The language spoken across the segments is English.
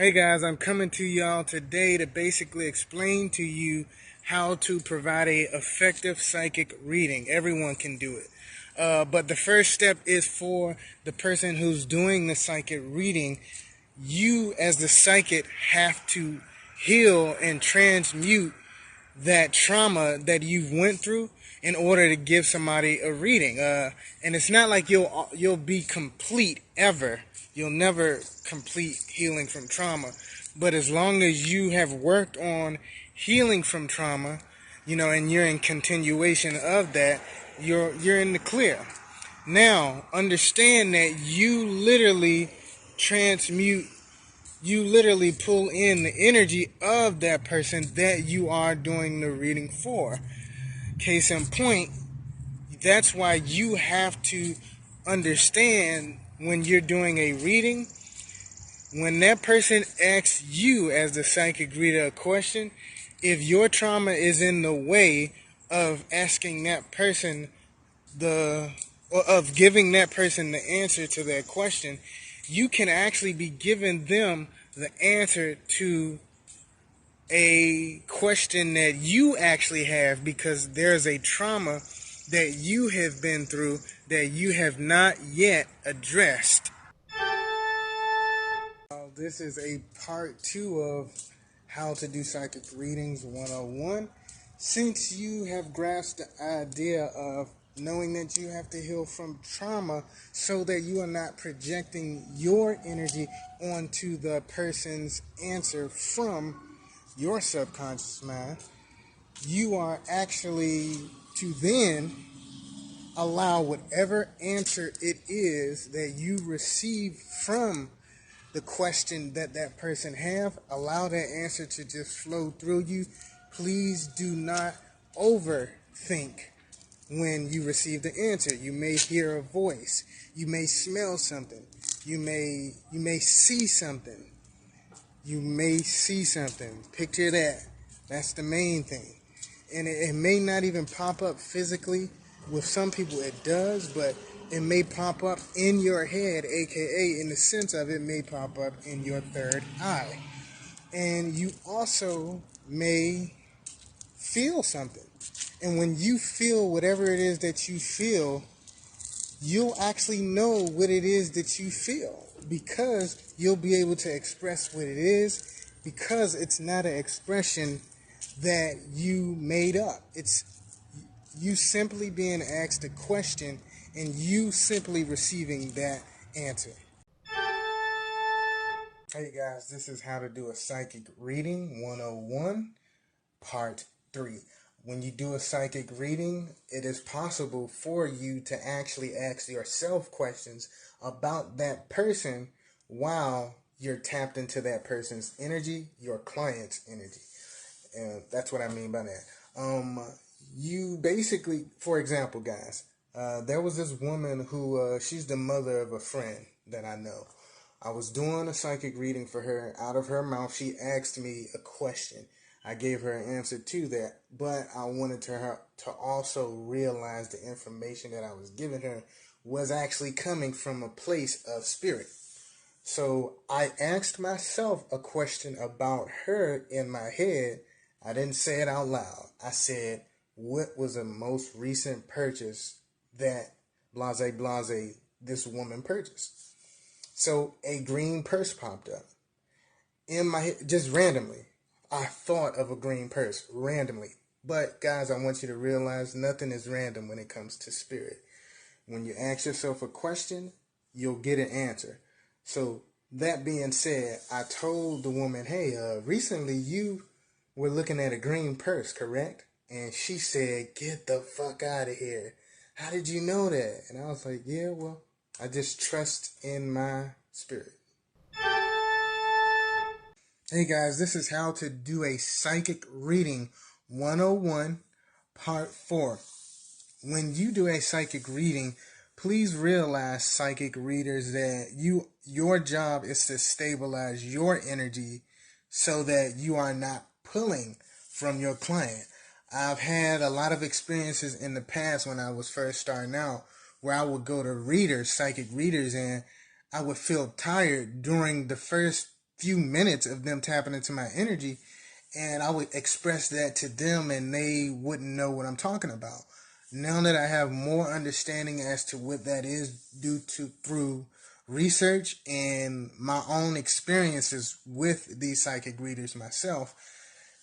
Hey guys, I'm coming to y'all today to basically explain to you how to provide a effective psychic reading. Everyone can do it. But the first step is for the person who's doing the psychic reading. You as the psychic have to heal and transmute that trauma that you've went through in order to give somebody a reading. And it's not like you'll be complete ever. You'll never complete healing from trauma. But as long as you have worked on healing from trauma, and you're in continuation of that, you're in the clear. Now, understand that you literally pull in the energy of that person that you are doing the reading for. Case in point, that's why you have to understand when you're doing a reading, when that person asks you as the psychic reader a question, if your trauma is in the way of asking that person of giving that person the answer to that question, you can actually be giving them the answer to a question that you actually have, because there's a trauma that you have been through that you have not yet addressed. This is a part 2 of how to do psychic readings 101. Since you have grasped the idea of knowing that you have to heal from trauma so that you are not projecting your energy onto the person's answer from your subconscious mind, you are actually to then allow whatever answer it is that you receive from the question that person have, allow that answer to just flow through you. Please do not overthink when you receive the answer. You may hear a voice, you may smell something, you may see something. Picture that. That's the main thing. And it may not even pop up physically. With some people it does, but it may pop up in your head, aka in the sense of it may pop up in your third eye. And you also may feel something. And when you feel whatever it is that you feel, you'll actually know what it is that you feel, because you'll be able to express what it is, because it's not an expression that you made up. It's you simply being asked a question and you simply receiving that answer. Hey guys, this is how to do a psychic reading 101, part 3. When you do a psychic reading, it is possible for you to actually ask yourself questions about that person while you're tapped into that person's energy, your client's energy. And that's what I mean by that. You basically, for example, guys, there was this woman who, she's the mother of a friend that I know. I was doing a psychic reading for her. Out of her mouth, she asked me a question. I gave her an answer to that, but I wanted her to also realize the information that I was giving her was actually coming from a place of spirit. So I asked myself a question about her in my head. I didn't say it out loud. I said, what was the most recent purchase that this woman purchased? So a green purse popped up in my head, just randomly. I thought of a green purse randomly. But guys, I want you to realize nothing is random when it comes to spirit. When you ask yourself a question, you'll get an answer. So that being said, I told the woman, hey, recently you were looking at a green purse, correct? And she said, get the fuck out of here. How did you know that? And I was like, yeah, well, I just trust in my spirit. Hey guys, this is how to do a psychic reading 101, part 4. When you do a psychic reading, please realize, psychic readers, that your job is to stabilize your energy so that you are not pulling from your client. I've had a lot of experiences in the past when I was first starting out where I would go to readers, psychic readers, and I would feel tired during the first few minutes of them tapping into my energy, and I would express that to them and they wouldn't know what I'm talking about. Now that I have more understanding as to what that is through research and my own experiences with these psychic readers myself,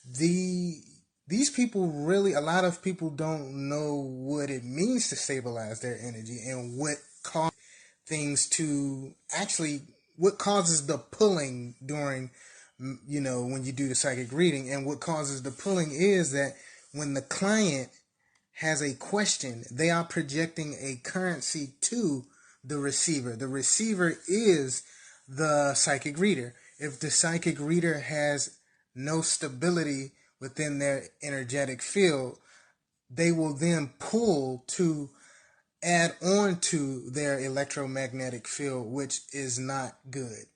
these people really, a lot of people don't know what it means to stabilize their energy and what causes things to actually, what causes the pulling during, when you do the psychic reading. And what causes the pulling is that when the client has a question, they are projecting a currency to the receiver. The receiver is the psychic reader. If the psychic reader has no stability within their energetic field, they will then pull to add on to their electromagnetic field, which is not good.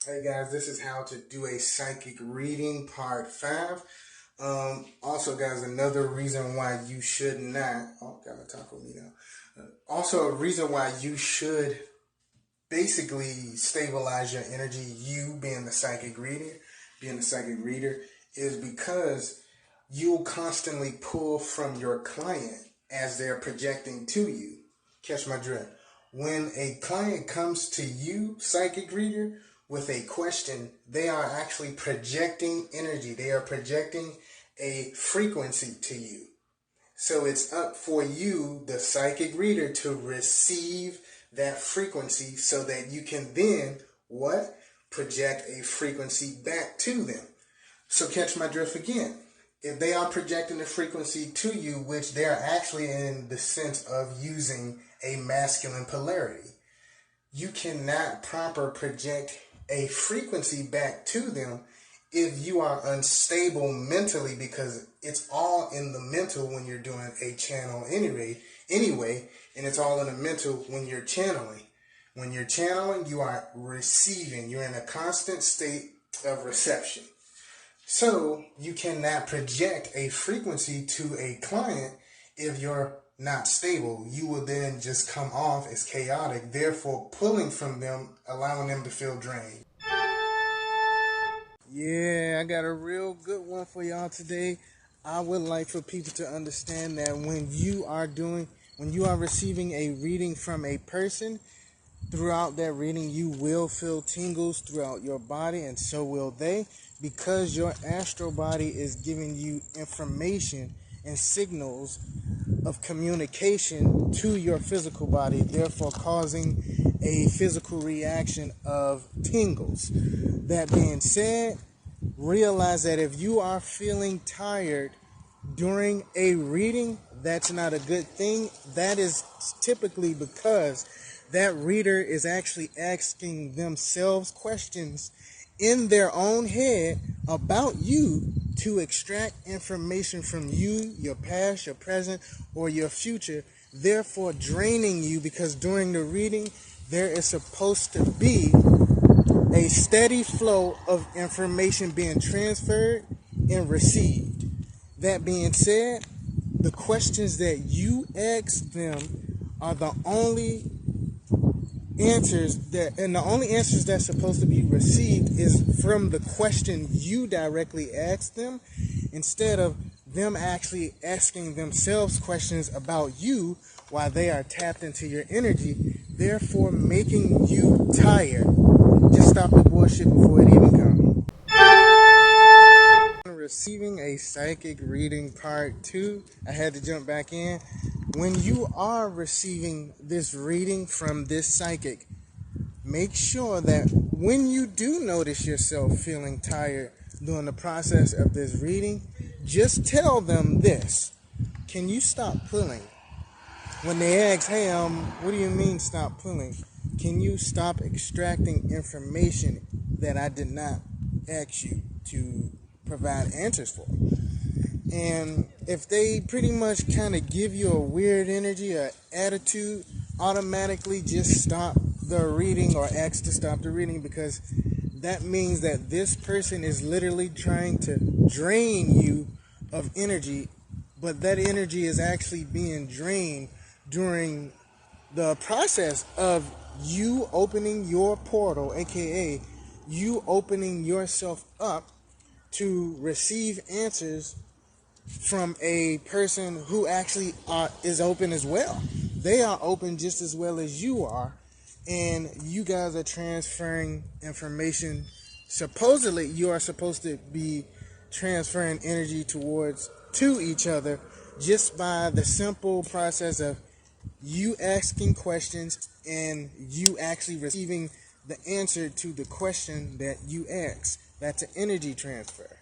Hey guys, this is how to do a psychic reading part 5. Also guys, another reason why you should not, got my taco meat now. Also a reason why you should basically stabilize your energy, you being the psychic reader, is because you'll constantly pull from your client as they're projecting to you. Catch my drift. When a client comes to you, psychic reader, with a question, they are actually projecting energy. They are projecting a frequency to you. So it's up for you, the psychic reader, to receive that frequency so that you can then, project a frequency back to them. So catch my drift again. If they are projecting a frequency to you, which they're actually in the sense of using a masculine polarity, you cannot proper project a frequency back to them if you are unstable mentally, because it's all in the mental when you're doing a channel anyway, and it's all in the mental when you're channeling. When you're channeling, you are receiving. You're in a constant state of reception. So you cannot project a frequency to a client if you're not stable. You will then just come off as chaotic, therefore pulling from them, allowing them to feel drained. Yeah, I got a real good one for y'all today. I would like for people to understand that when you are receiving a reading from a person, throughout that reading, you will feel tingles throughout your body, and so will they, because your astral body is giving you information and signals of communication to your physical body, therefore causing a physical reaction of tingles. That being said, realize that if you are feeling tired during a reading, that's not a good thing. That is typically because that reader is actually asking themselves questions in their own head about you to extract information from you, your past, your present, or your future, therefore draining you, because during the reading there is supposed to be a steady flow of information being transferred and received. That being said, the questions that you ask them are the only answers that's supposed to be received is from the question you directly ask them, instead of them actually asking themselves questions about you while they are tapped into your energy, therefore making you tired. Just stop the bullshit before it even comes. Receiving a psychic reading part 2, I had to jump back in. When you are receiving this reading from this psychic, make sure that when you do notice yourself feeling tired during the process of this reading, just tell them this: can you stop pulling? When they ask, hey, what do you mean stop pulling? Can you stop extracting information that I did not ask you to provide answers for? And if they pretty much kind of give you a weird energy or attitude, automatically just stop the reading or ask to stop the reading, because that means that this person is literally trying to drain you of energy, but that energy is actually being drained during the process of you opening your portal, aka you opening yourself up to receive answers from a person who actually is open as well. They are open just as well as you are, and you guys are transferring information. Supposedly, you are supposed to be transferring energy to each other just by the simple process of you asking questions and you actually receiving the answer to the question that you ask. That's an energy transfer.